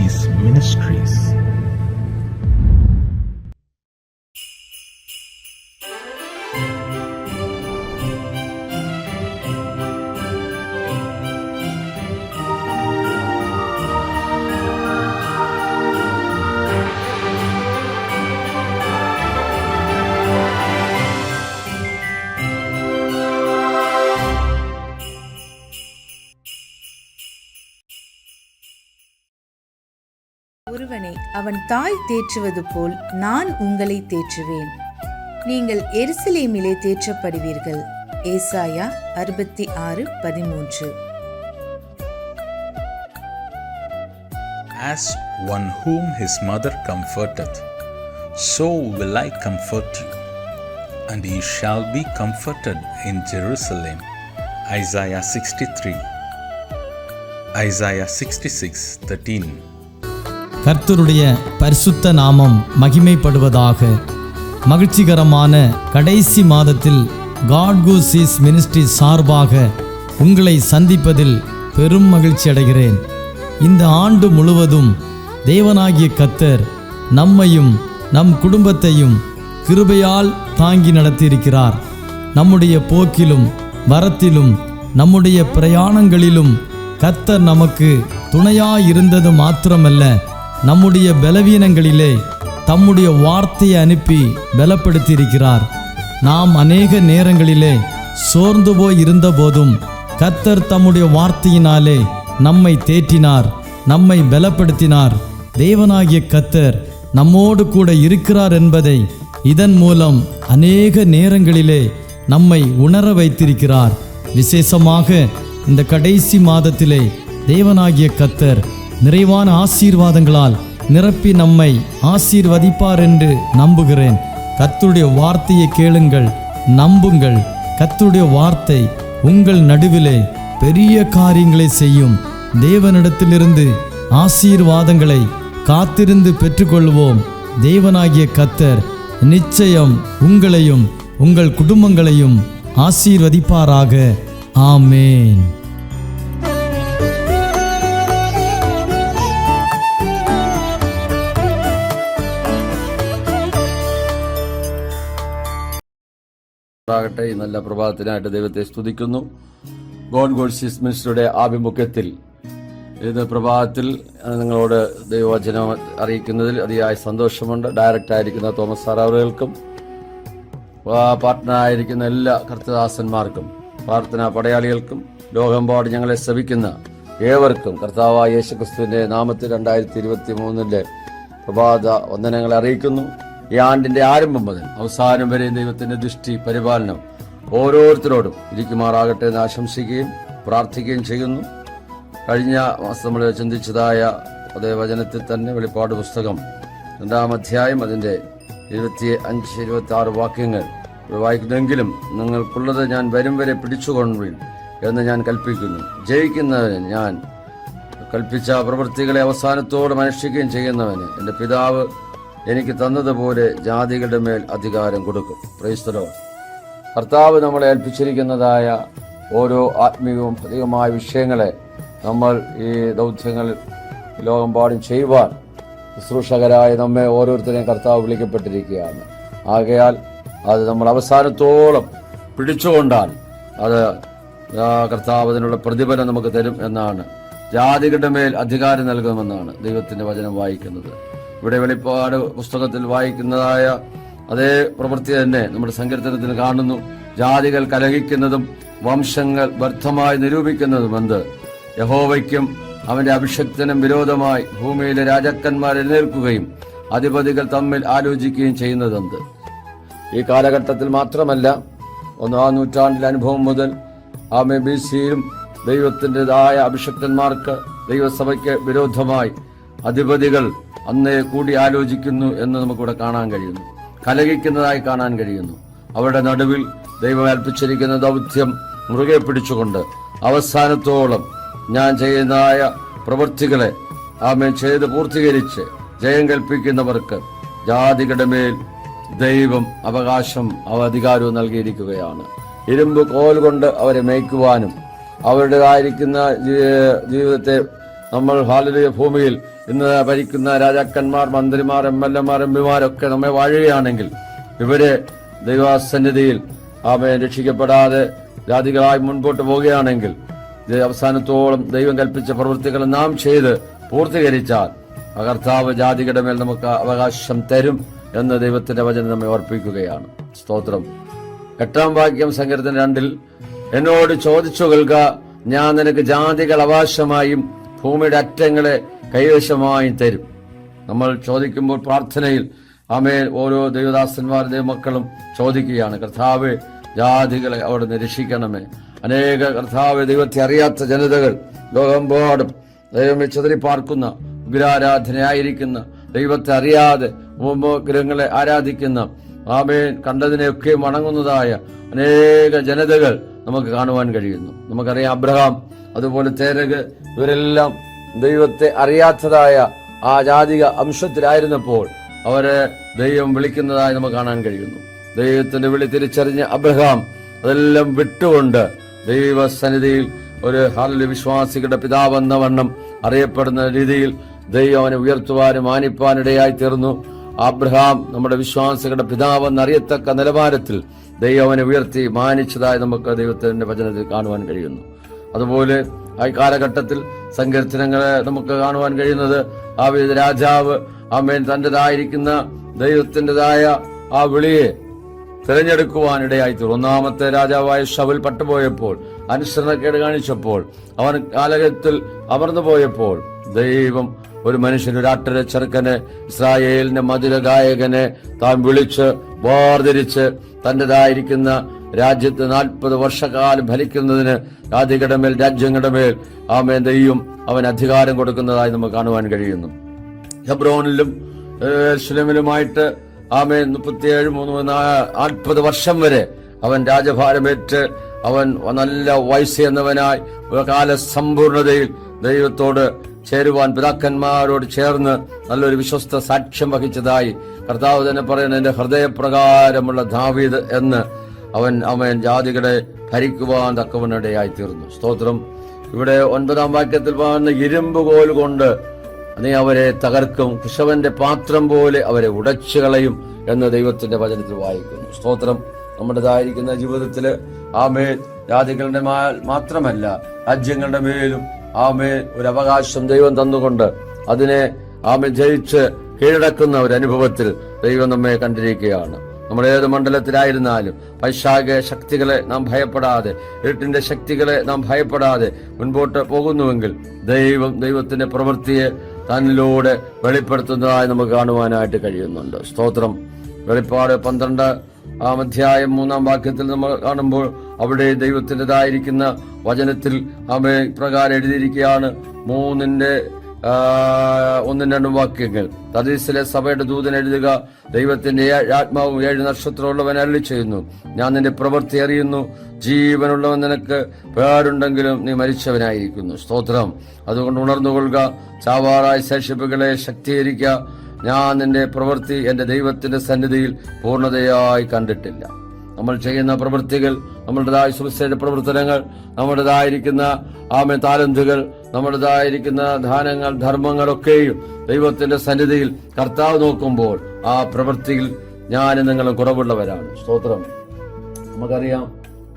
Seas Ministries. ஒருவனை அவன் தாய் தேற்றுவது போல் நான் உங்களை தேற்றுவேன். நீங்கள் எருசலேமிலே தேற்றப்படுவீர்கள். ஏசாயா 66:13. As one whom his mother comforteth, so will I comfort you, and ye shall be comforted in Jerusalem. Isaiah 63. Isaiah 66:13. கர்த்தருடைய பரிசுத்த நாமம் மகிமைப்படுவதாக. மகிழ்ச்சிகரமான கடைசி மாதத்தில் God Go Seas Ministry சார்பாக உங்களை சந்திப்பதில் பெரும் மகிழ்ச்சி அடைகிறேன். இந்த ஆண்டு முழுவதும் தேவனாகிய கர்த்தர் நம்மையும் நம் குடும்பத்தையும் கிருபையால் தாங்கி நடத்தியிருக்கிறார். நம்முடைய போக்கிலும் வரத்திலும் நம்முடைய பிரயாணங்களிலும் கர்த்தர் நமக்கு துணையாயிருந்தது மாத்திரமல்ல, நம்முடைய பலவீனங்களிலே தம்முடைய வார்த்தையை அனுப்பி பலப்படுத்தியிருக்கிறார். நாம் அநேக நேரங்களிலே சோர்ந்து போய் இருந்த போதும் கர்த்தர் தம்முடைய வார்த்தையினாலே நம்மை தேற்றினார், நம்மை பலப்படுத்தினார். தேவனாகிய கர்த்தர் நம்மோடு கூட இருக்கிறார் என்பதை இதன் மூலம் அநேக நேரங்களிலே நம்மை உணர வைத்திருக்கிறார். விசேஷமாக இந்த கடைசி மாதத்திலே தேவனாகிய கர்த்தர் நிறைவான ஆசீர்வாதங்களால் நிரப்பி நம்மை ஆசீர்வதிப்பார் என்று நம்புகிறேன். கர்த்தருடைய வார்த்தையை கேளுங்கள், நம்புங்கள். கர்த்தருடைய வார்த்தை உங்கள் நடுவிலே பெரிய காரியங்களை செய்யும். தேவனிடத்திலிருந்து ஆசீர்வாதங்களை காத்திருந்து பெற்றுக்கொள்வோம். தேவனாகிய கர்த்தர் நிச்சயம் உங்களையும் உங்கள் குடும்பங்களையும் ஆசீர்வதிப்பாராக. ஆமேன். ഈ നല്ല പ്രഭാതത്തിനായിട്ട് ദൈവത്തെ സ്തുതിക്കുന്നു. ഗോഡ് ഗോ സീസ് മിനിസ്ട്രിയുടെ ആഭിമുഖ്യത്തിൽ ഇത് പ്രഭാതത്തിൽ നിങ്ങളോട് ദൈവവചനം അറിയിക്കുന്നതിൽ അതിയായ സന്തോഷമുണ്ട്. ഡയറക്റ്റായിരിക്കുന്ന തോമസ് സാർ അവറുകൾക്കും പാർട്ട്ണറായിരിക്കുന്ന എല്ലാ കർത്തദാസന്മാർക്കും പ്രാർത്ഥനാ പടയാളികൾക്കും ലോകമെമ്പാട് ഞങ്ങളെ ശ്രവിക്കുന്ന ഏവർക്കും കർത്താവായ യേശുക്രിസ്തുവിന്റെ നാമത്തിൽ 2023 പ്രഭാത വന്ദനങ്ങളെ അറിയിക്കുന്നു. ഈ ആണ്ടിന്റെ ആരംഭം മുതൽ അവസാനം വരെ ദൈവത്തിന്റെ ദൃഷ്ടി പരിപാലനം ഓരോരുത്തരോടും ഇരിക്കുമാറാകട്ടെ എന്ന് ആശംസിക്കുകയും പ്രാർത്ഥിക്കുകയും ചെയ്യുന്നു. കഴിഞ്ഞ മാസം നമ്മൾ ചിന്തിച്ചതായ അതേ വചനത്തിൽ തന്നെ വെളിപ്പാട് പുസ്തകം 2-ാം അധ്യായം അതിൻ്റെ 25-26 വാക്യങ്ങൾ വായിക്കുന്നെങ്കിലും നിങ്ങൾക്കുള്ളത് ഞാൻ വരും വരെ പിടിച്ചുകൊള്ളുവിൻ എന്ന് ഞാൻ കൽപ്പിക്കുന്നു. ജയിക്കുന്നവന് ഞാൻ കൽപ്പിച്ച പ്രവൃത്തികളെ അവസാനത്തോടെ അനുഷ്ഠിക്കുകയും ചെയ്യുന്നവന് എൻ്റെ പിതാവ് എനിക്ക് തന്നതുപോലെ ജാതികളുടെ മേൽ അധികാരം കൊടുക്കും. Praise the Lord. കർത്താവ് നമ്മളെ ഏൽപ്പിച്ചിരിക്കുന്നതായ ഓരോ ആത്മീയവും അധികമായ വിഷയങ്ങളെ നമ്മൾ ഈ ദൗത്യങ്ങൾ ലോകമെമ്പാടും ചെയ്യുവാൻ ശുശ്രൂഷകരായ നമ്മെ ഓരോരുത്തരെയും കർത്താവ് വിളിക്കപ്പെട്ടിരിക്കുകയാണ്. ആകയാൽ അത് നമ്മൾ അവസാനത്തോളം പിടിച്ചുകൊണ്ടാൽ അത് കർത്താവ് അതിനുള്ള പ്രതിഫലം നമുക്ക് തരും എന്നാണ്. ജാതികളുടെ മേൽ അധികാരം നൽകുമെന്നാണ് ദൈവത്തിന്റെ വചനം വായിക്കുന്നത്. ഇവിടെ വെളിപ്പാട് പുസ്തകത്തിൽ വായിക്കുന്നതായ അതേ പ്രവൃത്തി തന്നെ നമ്മുടെ സങ്കീർത്തനത്തിൽ കാണുന്നു. ജാതികൾ കലഹിക്കുന്നതും വംശങ്ങൾ വ്യർത്ഥമായി നിരൂപിക്കുന്നതും എന്ത്? യഹോവയ്ക്കും അവന്റെ അഭിഷക്തനും വിരോധമായി ഭൂമിയിലെ രാജാക്കന്മാർ എഴുന്നേൽക്കുകയും അധിപതികൾ തമ്മിൽ ആലോചിക്കുകയും ചെയ്യുന്നതെന്ത്? ഈ കാലഘട്ടത്തിൽ മാത്രമല്ല, 1-ാം നൂറ്റാണ്ടിലെ അനുഭവം മുതൽ BC-യിലും ദൈവത്തിൻ്റെതായ അഭിഷക്തന്മാർക്ക് ദൈവസഭയ്ക്ക് വിരോധമായി അധിപതികൾ അന്നേ കൂടി ആലോചിക്കുന്നു എന്ന് നമുക്കിവിടെ കാണാൻ കഴിയുന്നു. കലഹിക്കുന്നതായി കാണാൻ കഴിയുന്നു. അവരുടെ നടുവിൽ ദൈവം ഏൽപ്പിച്ചിരിക്കുന്ന ദൗത്യം മുറുകെ പിടിച്ചുകൊണ്ട് അവസാനത്തോളം ഞാൻ ചെയ്യുന്നതായ പ്രവൃത്തികളെ ചെയ്ത് പൂർത്തീകരിച്ച് ജയം കൽപ്പിക്കുന്നവർക്ക് ജാതികളുടെ മേൽ ദൈവം അവകാശം അധികാരവും നൽകിയിരിക്കുകയാണ്. ഇരുമ്പ് കോൽ കൊണ്ട് അവരെ മേയ്ക്കുവാനും അവരുടേതായിരിക്കുന്ന ജീവിതത്തെ നമ്മൾ ഹാലലുയ ഭൂമിയിൽ ഇന്ന് ഭരിക്കുന്ന രാജാക്കന്മാർ, മന്ത്രിമാർ, MLA-മാർ, MP-മാരൊക്കെ നമ്മെ വാഴുകയാണെങ്കിൽ, ഇവര് ദൈവസന്നിധിയിൽ രക്ഷിക്കപ്പെടാതെ ജാതികളായി മുൻപോട്ട് പോവുകയാണെങ്കിൽ, അവസാനത്തോളം ദൈവം കൽപ്പിച്ച പ്രവൃത്തികൾ നാം ചെയ്ത് പൂർത്തീകരിച്ചാൽ ആ കർത്താവ് ജാതികളുടെ മേൽ നമുക്ക് അവകാശം തരും എന്ന് ദൈവത്തിന്റെ വചനം നമ്മെ ഓർപ്പിക്കുകയാണ്. സ്തോത്രം. 8-ാം വാക്യം സങ്കീർത്തനം 2-ൽ, എന്നോട് ചോദിച്ചു കേൾക്ക, ഞാൻ നിനക്ക് ജാതികൾ അവകാശമായും ഭൂമിയുടെ അറ്റങ്ങളെ കൈവശമായും തരും. നമ്മൾ ചോദിക്കുമ്പോൾ പ്രാർത്ഥനയിൽ ആമേൻ ഓരോ ദൈവദാസന്മാർ, ദൈവമക്കളും ചോദിക്കുകയാണ്, കർത്താവ് ജാതികളെ അവിടുന്ന് രക്ഷിക്കണമേ. അനേക കർത്താവ് ദൈവത്തെ അറിയാത്ത ജനതകൾ ലോകമെമ്പാടും ദൈവമേ ചിതറിപ്പാർക്കുന്ന, വിഗ്രഹാരാധനയായിരിക്കുന്ന, ദൈവത്തെ അറിയാതെ ഉപഗ്രഹങ്ങളെ ആരാധിക്കുന്ന, ആമേൻ കണ്ടതിനെയൊക്കെ വണങ്ങുന്നതായ അനേക ജനതകൾ നമുക്ക് കാണുവാൻ കഴിയുന്നു. നമുക്കറിയാം അബ്രഹാം, അതുപോലെ തേരക്, ഇവരെല്ലാം ദൈവത്തെ അറിയാത്തതായ ആ ജാതിക അംശത്തിലായിരുന്നപ്പോൾ അവരെ ദൈവം വിളിക്കുന്നതായി നമുക്ക് കാണാൻ കഴിയുന്നു. ദൈവത്തിന്റെ വിളി തിരിച്ചറിഞ്ഞ അബ്രഹാം അതെല്ലാം വിട്ടുകൊണ്ട് ദൈവസന്നിധിയിൽ ഒരു ഹാലലുയ വിശ്വാസികളുടെ പിതാവെന്ന വണ്ണം അറിയപ്പെടുന്ന രീതിയിൽ ദൈവം അവനെ ഉയർത്തുവാനും മാനിപ്പാനിടയായി തീർന്നു. അബ്രഹാം നമ്മുടെ വിശ്വാസികളുടെ പിതാവെന്നറിയത്തക്ക നിലവാരത്തിൽ ദൈവം അവനെ ഉയർത്തി മാനിച്ചതായി നമുക്ക് ദൈവത്തിന്റെ വചനത്തിൽ കാണുവാൻ കഴിയുന്നു. അതുപോലെ ആ കാലഘട്ടത്തിൽ സങ്കീർത്തനങ്ങളെ നമുക്ക് കാണുവാൻ കഴിയുന്നത്, ആ രാജാവ് ആമേൻ തന്റേതായിരിക്കുന്ന ദൈവത്തിൻ്റെതായ ആ വിളിയെ തിരഞ്ഞെടുക്കുവാനിടയായി തീർന്നു. 1-ാമത്തെ രാജാവായ ശൗൽ പട്ടുപോയപ്പോൾ, അനുസരണക്കേട് കാണിച്ചപ്പോൾ, അവൻ കാലഘട്ടത്തിൽ അമർന്നു പോയപ്പോൾ, ദൈവം ഒരു മനുഷ്യൻ, ഒരു ആട്ടിട ചെറുക്കനെ, ഇസ്രായേലിന്റെ മധുര ഗായകനെ താൻ വിളിച്ച് വേർതിരിച്ച് തന്റേതായിരിക്കുന്ന രാജ്യത്ത് 40 വർഷക്കാലം ഭരിക്കുന്നതിന് ജാതികളുടെ മേൽ, രാജ്യങ്ങളുടെ മേൽ ആമേൻ ദൈവം അവൻ അധികാരം കൊടുക്കുന്നതായി നമുക്ക് കാണുവാൻ കഴിയുന്നു. ഹെബ്രോനിലും യെരൂശലേമിലുമായിട്ട് ആമേൻ 40 വർഷം വരെ അവൻ രാജഭാരമേറ്റ് അവൻ നല്ല വയസ്സെന്നവനായി കാലസമ്പൂർണതയിൽ ദൈവത്തോട് ചേരുവാൻ പിതാക്കന്മാരോട് ചേർന്ന് നല്ലൊരു വിശ്വസ്ത സാക്ഷ്യം വഹിച്ചതായി കർത്താവ് തന്നെ പറയുന്നത്, എന്റെ ഹൃദയപ്രകാരമുള്ള ദാവീദ് എന്ന് അവൻ ജാതികളെ ഭരിക്കുവാൻ തക്കവനിടയായി തീർന്നു. സ്തോത്രം. ഇവിടെ 9-ാം വാക്യത്തിൽ പറയുന്ന, ഇരുമ്പുകോൽ കൊണ്ട് നീ അവരെ തകർക്കും, കുശവന്റെ പാത്രം പോലെ അവരെ ഉടച്ചു കളയും എന്ന് ദൈവത്തിന്റെ വചനത്തിൽ വായിക്കുന്നു. സ്തോത്രം. നമ്മുടേതായിരിക്കുന്ന ജീവിതത്തില് ആമേൻ ജാതികളുടെ മാത്രമല്ല രാജ്യങ്ങളുടെ മേലും ആമേൻ ഒരു അവകാശം ദൈവം തന്നുകൊണ്ട് അതിനെ ആമേൻ ജയിച്ച് കീഴടക്കുന്ന ഒരു അനുഭവത്തിൽ ദൈവം നമ്മെ കണ്ടിരിക്കുകയാണ്. നമ്മൾ ഏത് മണ്ഡലത്തിലായിരുന്നാലും പൈശാചിക ശക്തികളെ നാം ഭയപ്പെടാതെ, ഇരുട്ടിന്റെ ശക്തികളെ നാം ഭയപ്പെടാതെ മുൻപോട്ട് പോകുന്നുവെങ്കിൽ ദൈവത്തിന്റെ പ്രവൃത്തിയെ തന്നിലൂടെ വെളിപ്പെടുത്തുന്നതായി നമുക്ക് കാണുവാനായിട്ട് കഴിയുന്നുണ്ട്. സ്തോത്രം. വെളിപ്പാട് 12-ാം അധ്യായം 3-ാം വാക്യത്തിൽ നമ്മൾ കാണുമ്പോൾ അവിടെ ദൈവത്തിൻ്റെതായിരിക്കുന്ന വചനത്തിൽ പ്രകാരം എഴുതിയിരിക്കുകയാണ്, 1-2 വാക്യങ്ങൾ. തദീസിലെ സഭയുടെ ദൂതൻ എഴുതുക, ദൈവത്തിന്റെ ആത്മാവും 7 നക്ഷത്രമുള്ളവൻ അരുളി ചെയ്യുന്നു, ഞാൻ നിന്റെ പ്രവൃത്തി അറിയുന്നു, ജീവനുള്ളവൻ നിനക്ക് പേരുണ്ടെങ്കിലും നീ മരിച്ചവനായിരിക്കുന്നു. സ്തോത്രം. അതുകൊണ്ട് ഉണർന്നുകൊള്ളുക, ചാവാറായ ശേഷിപ്പുകളെ ശക്തീകരിക്കുക. ഞാൻ നിന്റെ പ്രവൃത്തി എന്റെ ദൈവത്തിന്റെ സന്നിധിയിൽ പൂർണ്ണതയായി കണ്ടിട്ടില്ല. നമ്മൾ ചെയ്യുന്ന പ്രവൃത്തികൾ, നമ്മുടേതായ സുവിശേഷ പ്രവർത്തനങ്ങൾ, നമ്മുടേതായിരിക്കുന്ന താലന്തുകൾ, നമ്മുടേതായിരിക്കുന്ന ദാനങ്ങൾ, ധർമ്മങ്ങളൊക്കെയും ദൈവത്തിന്റെ സന്നിധിയിൽ കർത്താവ് നോക്കുമ്പോൾ ആ പ്രവൃത്തിയിൽ ഞാനും നിങ്ങളും കുറവുള്ളവരാണ്. സ്തോത്രം. നമുക്കറിയാം,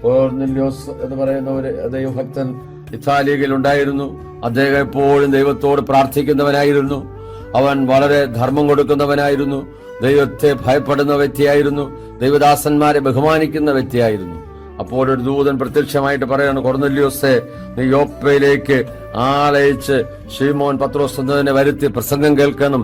കൊർന്നേലിയോസ് എന്ന് പറയുന്ന ഒരു ദൈവഭക്തൻ ഇത്താലിയിൽ ഉണ്ടായിരുന്നു. അദ്ദേഹം എപ്പോഴും ദൈവത്തോട് പ്രാർത്ഥിക്കുന്നവനായിരുന്നു. അവൻ വളരെ ധർമ്മം കൊടുക്കുന്നവനായിരുന്നു. ദൈവത്തെ ഭയപ്പെടുന്ന വ്യക്തിയായിരുന്നു. ദൈവദാസന്മാരെ ബഹുമാനിക്കുന്ന വ്യക്തിയായിരുന്നു. അപ്പോൾ ഒരു ദൂതൻ പ്രത്യക്ഷമായിട്ട് പറയാണ്, കൊർന്നേലിയോസേ, നീ യോപ്പയിലേക്ക് ആളയച്ച് ശീമോൻ പത്രോസ് എന്നതിനെ വരുത്തി പ്രസംഗം കേൾക്കണം.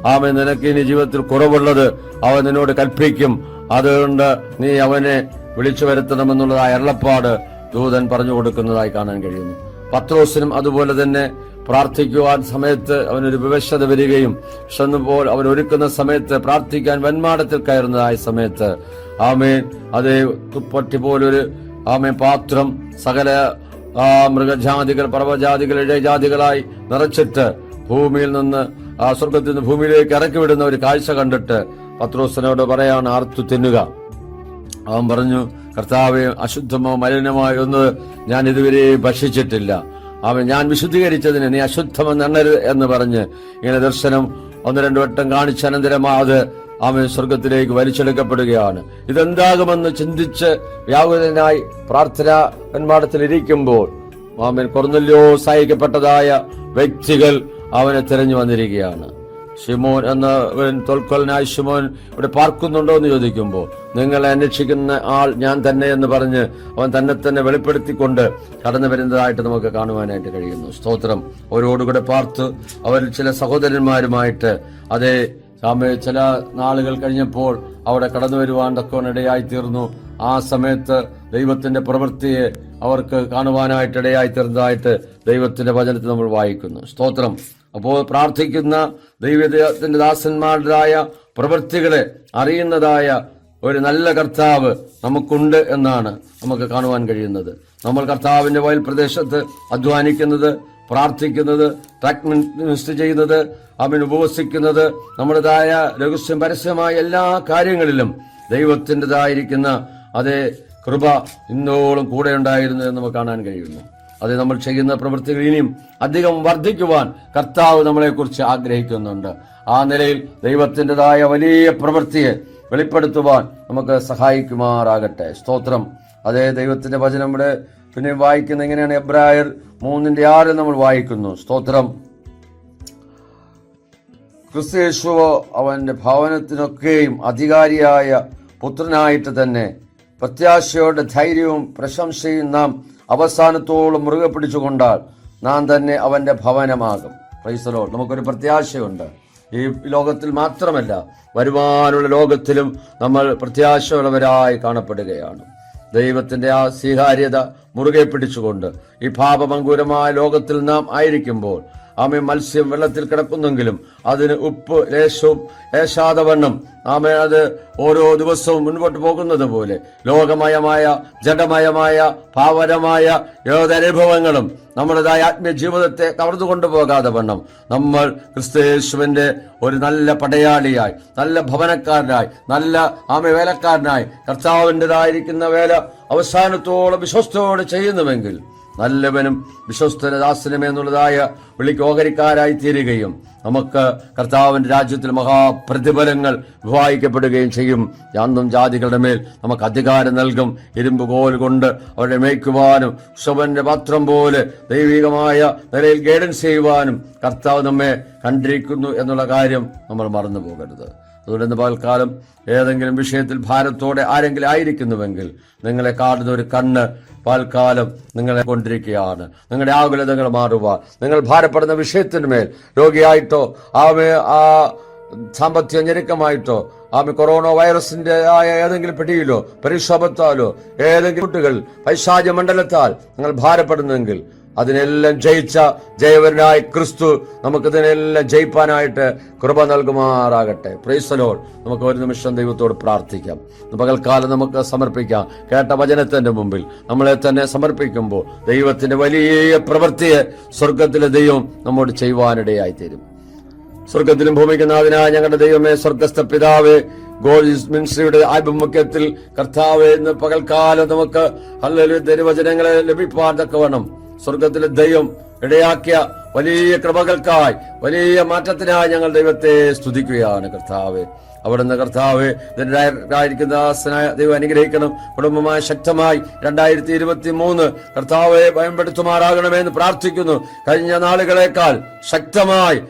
അവൻ നിനക്ക് ഇനി ജീവിതത്തിൽ കുറവുള്ളത് അവൻ നിന്നോട് കൽപ്പിക്കും. അതുകൊണ്ട് നീ അവനെ വിളിച്ചു വരുത്തണമെന്നുള്ളതായ അരുളപ്പാട് ദൂതൻ പറഞ്ഞു കൊടുക്കുന്നതായി കാണാൻ കഴിയുന്നു. പത്രോസിനും അതുപോലെ തന്നെ പ്രാർത്ഥിക്കുവാൻ സമയത്ത് അവനൊരു വിവശത വരികയും ക്ഷണപ്പോൾ അവൻ ഒരുക്കുന്ന സമയത്ത് പ്രാർത്ഥിക്കാൻ വന്മാടത്തിൽ കയറുന്നതായ സമയത്ത് അതേ തുപ്പട്ടി പോലൊരു പാത്രം സകല മൃഗജാതികൾ, പർവ്വജാതികൾ, ഇഴജാതികളായി നിറച്ചിട്ട് ഭൂമിയിൽ നിന്ന് സ്വർഗത്തിൽ നിന്ന് ഭൂമിയിലേക്ക് ഇറക്കി വിടുന്ന ഒരു കാഴ്ച കണ്ടിട്ട് പത്രോസിനോട് പറയാണ്, ആർത്തു തിന്നുക. അവൻ പറഞ്ഞു, കർത്താവേ, അശുദ്ധമോ മലിനമോ ഒന്നും ഞാൻ ഇതുവരെ ഭക്ഷിച്ചിട്ടില്ല. ഞാൻ വിശുദ്ധീകരിച്ചതിന് നീ അശുദ്ധമെന്ന് എണ്ണരുത് എന്ന് പറഞ്ഞ് ഇങ്ങനെ ദർശനം 1-2 വട്ടം കാണിച്ച അനന്തരം അത് സ്വർഗത്തിലേക്ക് വലിച്ചെടുക്കപ്പെടുകയാണ്. ഇതെന്താകുമെന്ന് ചിന്തിച്ച് വ്യാകുലനായി പ്രാർത്ഥനാ വെൺമാടത്തിലിരിക്കുമ്പോൾ കൊർന്നല്യോസ് അയക്കപ്പെട്ടതായ വ്യക്തികൾ അവനെ തിരഞ്ഞു വന്നിരിക്കുകയാണ്. ശിമോൻ എന്ന തൊൽക്കൊലനായ ശിമോൻ ഇവിടെ പാർക്കുന്നുണ്ടോ എന്ന് ചോദിക്കുമ്പോൾ, നിങ്ങളെ അന്വേഷിക്കുന്ന ആൾ ഞാൻ തന്നെ എന്ന് പറഞ്ഞ് അവൻ തന്നെ വെളിപ്പെടുത്തിക്കൊണ്ട് കടന്നു വരുന്നതായിട്ട് നമുക്ക് കാണുവാനായിട്ട് കഴിയുന്നു. സ്തോത്രം. അവരോടുകൂടെ പാർത്ത് അവർ ചില സഹോദരന്മാരുമായിട്ട് അതേ ചില നാളുകൾ കഴിഞ്ഞപ്പോൾ അവിടെ കടന്നു വരുവാൻ തക്കവനിടയായി തീർന്നു. ആ സമയത്ത് ദൈവത്തിന്റെ പ്രവൃത്തിയെ അവർക്ക് കാണുവാനായിട്ട് ഇടയായി തീർന്നതായിട്ട് ദൈവത്തിന്റെ വചനത്തിൽ നമ്മൾ വായിക്കുന്നു. സ്തോത്രം. അപ്പോൾ പ്രാർത്ഥിക്കുന്ന ദൈവത്തിന്റെ ദാസന്മാരുടേതായ പ്രവൃത്തികളെ അറിയുന്നതായ ഒരു നല്ല കർത്താവ് നമുക്കുണ്ട് എന്നാണ് നമുക്ക് കാണുവാൻ കഴിയുന്നത്. നമ്മൾ കർത്താവിന്റെ വയൽ പ്രദേശത്ത് അധ്വാനിക്കുന്നത്, പ്രാർത്ഥിക്കുന്നത്, ട്രാക്ക് മിനിസ്റ്റർ ചെയ്യുന്നത്, അവൻ ഉപവസിക്കുന്നത്, നമ്മുടേതായ രഹസ്യം പരസ്യമായ എല്ലാ കാര്യങ്ങളിലും ദൈവത്തിൻ്റെതായിരിക്കുന്ന അതേ കൃപ ഇന്നോളം കൂടെ ഉണ്ടായിരുന്നു എന്ന് നമുക്ക് കാണാൻ കഴിയുന്നു. അത് നമ്മൾ ചെയ്യുന്ന പ്രവൃത്തികൾ ഇനിയും അധികം വർദ്ധിക്കുവാൻ കർത്താവ് നമ്മളെക്കുറിച്ച് ആഗ്രഹിക്കുന്നുണ്ട്. ആ നിലയിൽ ദൈവത്തിൻ്റെതായ വലിയ പ്രവൃത്തിയെ വെളിപ്പെടുത്തുവാൻ നമുക്ക് സഹായിക്കുമാറാകട്ടെ. സ്തോത്രം. അതേ ദൈവത്തിന്റെ വചനം ഇവിടെ പിന്നെ വായിക്കുന്ന എങ്ങനെയാണ്? എബ്രായർ 3:6 നമ്മൾ വായിക്കുന്നു. സ്തോത്രം. ക്രിസ്തുയേശുവോ അവന്റെ ഭവനത്തിനൊക്കെയും അധികാരിയായ പുത്രനായിട്ട് തന്നെ പ്രത്യാശയോടെ ധൈര്യവും പ്രശംസയും നാം അവസാനത്തോളം മുറുകെ പിടിച്ചുകൊണ്ടാൽ നാം തന്നെ അവന്റെ ഭവനമാകും. Praise the Lord. നമുക്കൊരു പ്രത്യാശയുണ്ട്. ഈ ലോകത്തിൽ മാത്രമല്ല, വരുവാനുള്ള ലോകത്തിലും നമ്മൾ പ്രത്യാശയുള്ളവരായി കാണപ്പെടുകയാണ്. ദൈവത്തിന്റെ ആ സ്വീകാര്യത മുറുകെ പിടിച്ചുകൊണ്ട് ഈ പാപമങ്കൂരമായ ലോകത്തിൽ നാം ആയിരിക്കുമ്പോൾ മത്സ്യം വെള്ളത്തിൽ കിടക്കുന്നെങ്കിലും അതിന് ഉപ്പ് ലേശവും ഏശാതവണ്ണം അത് ഓരോ ദിവസവും മുൻപോട്ട് പോകുന്നത് പോലെ ലോകമയമായ ജഡമയമായ പാവനമായ ഏതനുഭവങ്ങളും നമ്മുടേതായ ആത്മീയ ജീവിതത്തെ കവർന്നു കൊണ്ടുപോകാതെ വണ്ണം നമ്മൾ ക്രിസ്തുയേശുവിന്റെ ഒരു നല്ല പടയാളിയായി, നല്ല ഭവനക്കാരനായി, നല്ല വേലക്കാരനായി കർത്താവിൻ്റെതായിരിക്കുന്ന വേല അവസാനത്തോളം വിശ്വസ്തയോടെ ചെയ്യുന്നുവെങ്കിൽ നല്ലവനും വിശ്വസ്തന ദാസനും എന്നുള്ളതായ വിളിക്ക് ഓഹരിക്കാരായി തീരുകയും നമുക്ക് കർത്താവിന്റെ രാജ്യത്തിൽ മഹാപ്രതിഫലങ്ങൾ വിവാഹിക്കപ്പെടുകയും ചെയ്യും. യാതൊന്നും ജാതികളുടെ മേൽ നമുക്ക് അധികാരം നൽകും. ഇരുമ്പ് കോൽ കൊണ്ട് അവരെ മേയ്ക്കുവാനും ശവന്റെ പാത്രം പോലെ ദൈവികമായ നിലയിൽ ഗൈഡൻസ് ചെയ്യുവാനും കർത്താവ് നമ്മെ കണ്ടിരിക്കുന്നു എന്നുള്ള കാര്യം നമ്മൾ മറന്നു പോകരുത്. അതുകൊണ്ട് പകൽക്കാലം ഏതെങ്കിലും വിഷയത്തിൽ ഭാരത്തോടെ ആരെങ്കിലും ആയിരിക്കുന്നുവെങ്കിൽ നിങ്ങളെ കാണുന്ന ഒരു കണ്ണ് പകൽക്കാലം നിങ്ങളെ കൊണ്ടിരിക്കുകയാണ്. നിങ്ങളുടെ ആകുലതകൾ മാറുവാൻ, നിങ്ങൾ ഭാരപ്പെടുന്ന വിഷയത്തിന്മേൽ രോഗിയായിട്ടോ സാമ്പത്തിക ഞെരുക്കമായിട്ടോ കൊറോണ വൈറസിന്റെ ഏതെങ്കിലും പിടിയിലോ പരിക്ഷോഭത്താലോ ഏതെങ്കിലും കുട്ടികൾ പൈശാച മണ്ഡലത്താൽ നിങ്ങൾ ഭാരപ്പെടുന്നെങ്കിൽ അതിനെല്ലാം ജയിച്ച ജയവരനായ ക്രിസ്തു നമുക്കിതിനെല്ലാം ജയിപ്പാനായിട്ട് കൃപ നൽകുമാറാകട്ടെ. Praise the Lord. നമുക്ക് ഒരു നിമിഷം ദൈവത്തോട് പ്രാർത്ഥിക്കാം. പകൽക്കാലം നമുക്ക് സമർപ്പിക്കാം. കേട്ട വചനത്തിന്റെ മുമ്പിൽ നമ്മളെ തന്നെ സമർപ്പിക്കുമ്പോൾ ദൈവത്തിന്റെ വലിയ പ്രവൃത്തിയെ സ്വർഗത്തിലെ ദൈവം നമ്മോട് ചെയ്യുവാനിടയായി തീരും. സ്വർഗത്തിലും ഭൂമിക്കുന്നാഥനായ ഞങ്ങളുടെ ദൈവമേ, സ്വർഗസ്ഥ പിതാവേ, ഗോൾഡ് മിനിസ്ട്രിയുടെ ആഭിമുഖ്യത്തിൽ കർത്താവേ, ഇന്ന് പകൽക്കാലം നമുക്ക് ഹല്ലേലൂയ ദൈവവചനങ്ങളെ ലഭിപ്പാൻ തക്കവണ്ണം സ്വർഗത്തിലെ ദൈവം ഇടയാക്കിയ വലിയ കൃപകൾക്കായി, വലിയ മാറ്റത്തിനായി ഞങ്ങൾ ദൈവത്തെ സ്തുതിക്കുകയാണ്. കർത്താവേ, അവിടുന്ന് കർത്താവേ ഇതിനായിരിക്കുന്ന ദൈവം അനുഗ്രഹിക്കണം. കുടുംബമായി ശക്തമായി 2023 കർത്താവെ ഭയപ്പെടുത്തുമാറാകണമെന്ന് പ്രാർത്ഥിക്കുന്നു. കഴിഞ്ഞ നാളുകളേക്കാൾ ശക്തമായി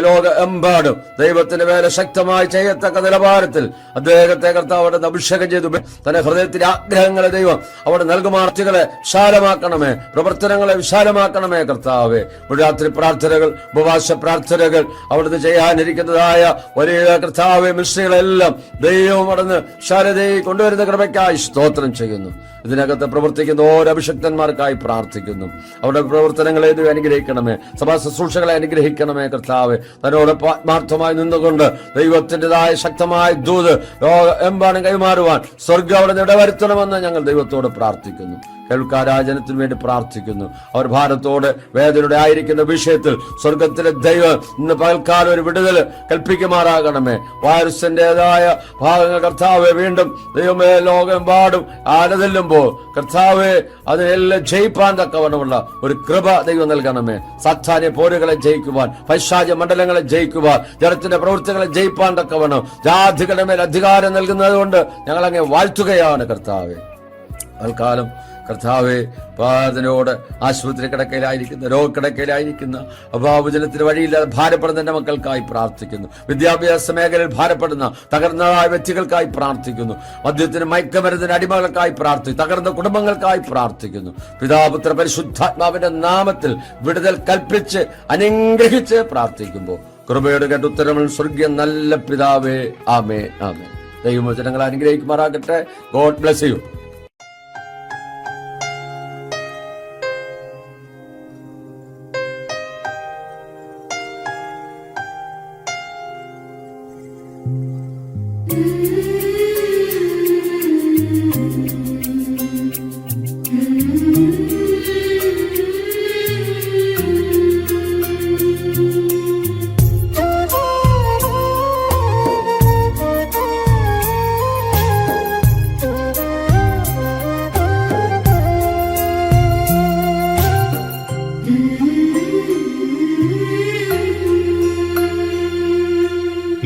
ലോക എമ്പാടും ദൈവത്തിന്റെ വേല ശക്തമായി ചെയ്യത്തക്ക നിലവാരത്തിൽ അദ്ദേഹത്തെ കർത്താവ് അവിടെ അഭിഷേകം ചെയ്തു. തന്റെ ഹൃദയത്തിലെ ആഗ്രഹങ്ങളെ ദൈവം അവിടെ നൽകുമാർത്തികളെ വിശാലമാക്കണമേ, പ്രവർത്തനങ്ങളെ വിശാലമാക്കണമേ. കർത്താവെ, രാത്രി പ്രാർത്ഥനകൾ, ഉപവാസ പ്രാർത്ഥനകൾ, അവിടുന്ന് ചെയ്യാനിരിക്കുന്നതായ വലിയ കർത്താവെ മിശ്രികളെല്ലാം ദൈവം അവിടുന്ന് ശാരദയെ കൊണ്ടുവരുന്ന കൃപയ്ക്കായി സ്തോത്രം ചെയ്യുന്നു. ഇതിനകത്ത് പ്രവർത്തിക്കുന്ന ഓരോ അഭിഷക്തന്മാർക്കായി പ്രാർത്ഥിക്കുന്നു. അവരുടെ പ്രവർത്തനങ്ങളെ അനുഗ്രഹിക്കണമേ, സഭാ ശുശ്രൂഷകളെ അനുഗ്രഹിക്കണമേ. കർത്താവെ, തന്നോട് ആത്മാർത്ഥമായി നിന്നുകൊണ്ട് ദൈവത്തിൻ്റെതായ ശക്തമായ ദൂത് എമ്പാടും കൈമാറുവാൻ സ്വർഗ്ഗം അവിടെ ഇടവരുത്തണമെന്ന് ഞങ്ങൾ ദൈവത്തോട് പ്രാർത്ഥിക്കുന്നു. കേൾക്കാരാജനത്തിനു വേണ്ടി പ്രാർത്ഥിക്കുന്നു. അവർ ഭാരത്തോടെ വേദനയുടെ ആയിരിക്കുന്ന വിഷയത്തിൽ സ്വർഗത്തിലെ ദൈവം ഇന്ന് പകൽക്കാലം ഒരു വിടുതൽ കൽപ്പിക്കുമാറാകണമേ. വൈറസിൻ്റെതായ ഭാഗങ്ങൾ കർത്താവെ വീണ്ടും ദൈവമേ ലോകമെമ്പാടും ആരതെല്ലുമ്പോൾ കർത്താവെ അതിനെല്ലാം ജയിപ്പാൻ തക്കവണ്ണമുള്ള ഒരു കൃപ ദൈവം നൽകണമേ. സാത്താന്യ പോരുകളെ ജയിക്കുവാൻ, പൈശാചിക മണ്ഡലങ്ങളെ ജയിക്കുവാൻ, ജനത്തിന്റെ പ്രവൃത്തികളെ ജയിപ്പാൻ തക്കവണ്ണം ജാതികളുടെ മേൽ അധികാരം നൽകുന്നത് കൊണ്ട് ഞങ്ങൾ അങ്ങ് വാഴ്ത്തുകയാണ് കർത്താവെ. തൽക്കാലം കർത്താവെ പാതനോട് ആശുപത്രി കിടക്കയിലായിരിക്കുന്ന, രോഗക്കിടക്കയിലായിരിക്കുന്ന, അഭാവജനത്തിന് വഴിയില്ലാതെ ഭാരപ്പെടുന്ന എൻ്റെ മക്കൾക്കായി പ്രാർത്ഥിക്കുന്നു. വിദ്യാഭ്യാസ മേഖലയിൽ ഭാരപ്പെടുന്ന തകർന്നതായ വ്യക്തികൾക്കായി പ്രാർത്ഥിക്കുന്നു. മദ്യത്തിന്, മയക്കമരുന്നിന് അടിമകൾക്കായി പ്രാർത്ഥിക്കുന്നു. തകർന്ന കുടുംബങ്ങൾക്കായി പ്രാർത്ഥിക്കുന്നു. പിതാപുത്ര പരിശുദ്ധാത്മാവിന്റെ നാമത്തിൽ വിടുതൽ കൽപ്പിച്ച് അനുഗ്രഹിച്ച് പ്രാർത്ഥിക്കുമ്പോൾ കൃപയുടെ കേട്ട് ഉത്തരമുള്ള സ്വർഗീയ നല്ല പിതാവേ, ആമേ ആമേ. ദൈവവചനങ്ങൾ അനുഗ്രഹിക്കുമാറാകട്ടെ. God bless you.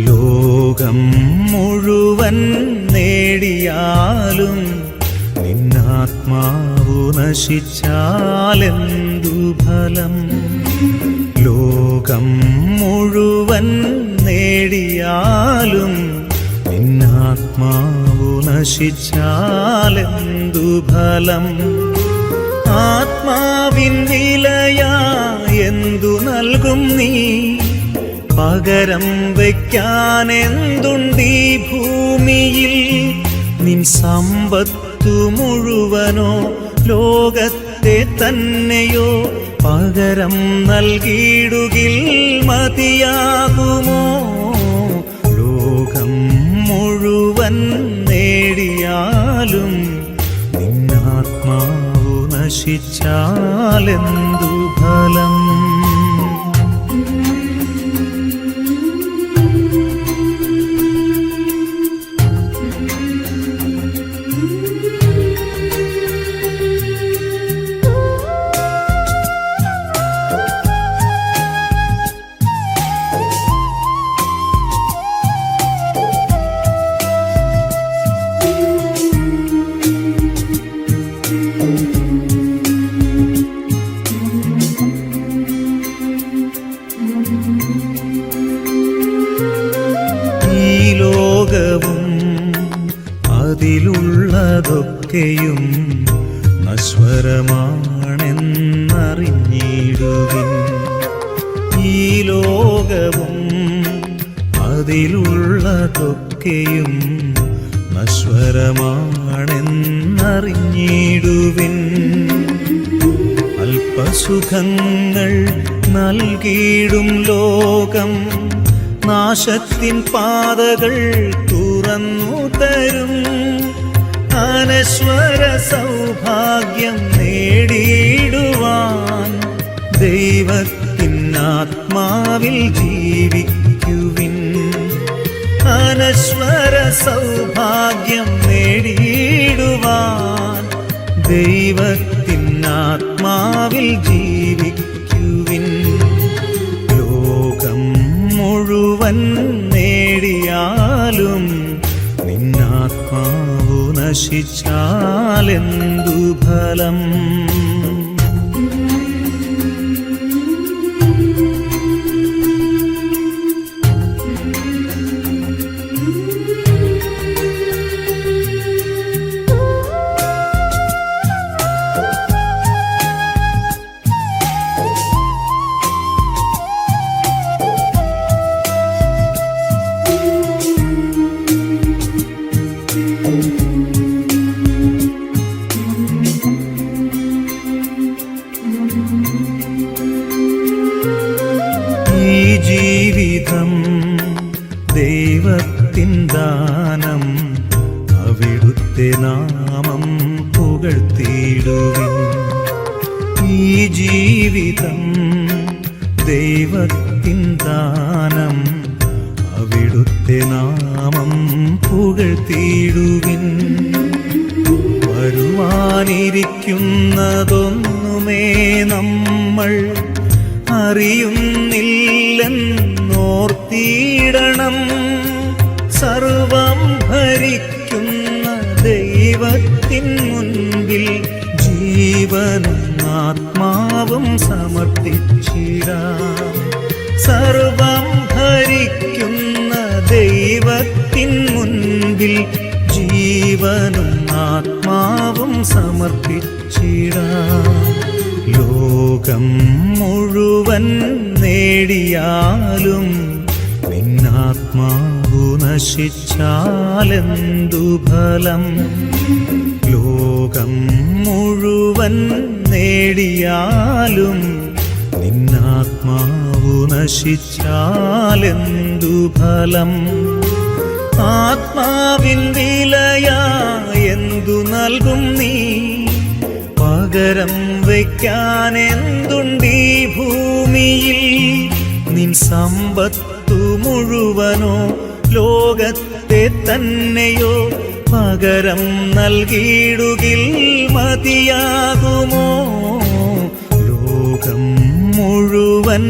ലോകം മുഴുവൻ നേടിയാലും നിന്നാത്മാവു നശിച്ചാലെന്തു ഫലം? ലോകം മുഴുവൻ നേടിയാലും നിന്നാത്മാവു നശിച്ചാലെന്തു ഫലം? ആത്മാവിൻ വിലയാ എന്തു നൽകും നീ? പകരം വയ്ക്കാനെന്തുണ്ടീ ഭൂമിയിൽ? നിൻ സമ്പത്തു മുഴുവനോ ലോകത്തെ തന്നെയോ പകരം നൽകിയിടുകിൽ മതിയാകുമോ? ലോകം മുഴുവൻ നേടിയാലും നിന്നാത്മാവു നശിച്ചാലെന്തു ഫലം? അതിലുള്ളതൊക്കെയും നശ്വരമാണെന്നറിഞ്ഞിടുവിൻ. ഈ ലോകവും അതിലുള്ളതൊക്കെയും നശ്വരമാണെന്നറിഞ്ഞിടുവിൻ. അല്പസുഖങ്ങൾ നൽകിയിടും ലോകം നാശത്തിൻ പാതകൾ തുറന്നു തരും. അനശ്വര സൗഭാഗ്യം നേടിയിടുവാൻ ദൈവത്തിൻ ആത്മാവിൽ ജീവിക്കുവിൻ. അനശ്വര സൗഭാഗ്യം നേടിയിടുവാൻ ദൈവത്തിൻ ആത്മാവിൽ ജീവിക്കുവിൻ. ലോകം മുഴുവൻ നേടിയാലും നിന്നാത്മാവു നശിച്ചാലെന്തു ഫലം? ജീവിതം ദൈവത്തിൻ ദാനം, അവിടുത്തെ നാമം പുകഴ്ത്തിടുവിൻ. പുകഴ്ത്തിയിടുവിൻ. ഈ ജീവിതം ദൈവത്തിൻ ദാനം, അവിടുത്തെ നാമം പുകഴ്ത്തിയിടുവിൻ. വരുവാനിരിക്കുന്നതൊന്നുമേ നമ്മൾ അറിയുന്നില്ലെന്നോർത്തിയിടണം. സർവം ഭരിക്കുന്ന ദൈവത്തിൻ മുൻപിൽ ജീവനും ആത്മാവും സമർപ്പിച്ചിടാം. സർവം ഭരിക്കുന്ന ദൈവത്തിൻ മുൻപിൽ ജീവനും ആത്മാവും സമർപ്പിച്ചിടാം. ലോകം മുഴുവൻ നേടിയാലും നിന്നാത്മാവു നശിച്ചാലെന്തു ഫലം? ലോകം മുഴുവൻ നേടിയാലും നിന്നാത്മാവു നശിച്ചാലെന്തു ഫലം? ആത്മാവിൻ വിലയായെന്തു നൽകും നീ? പകരം വയ്ക്കാൻ എന്തുണ്ടീ ഭൂമിയിൽ? നിൻ സമ്പത്തു മുഴുവനോ ലോകത്തെ തന്നെയോ പകരം നൽകിയിടുകിൽ മതിയാകുമോ? ലോകം മുഴുവൻ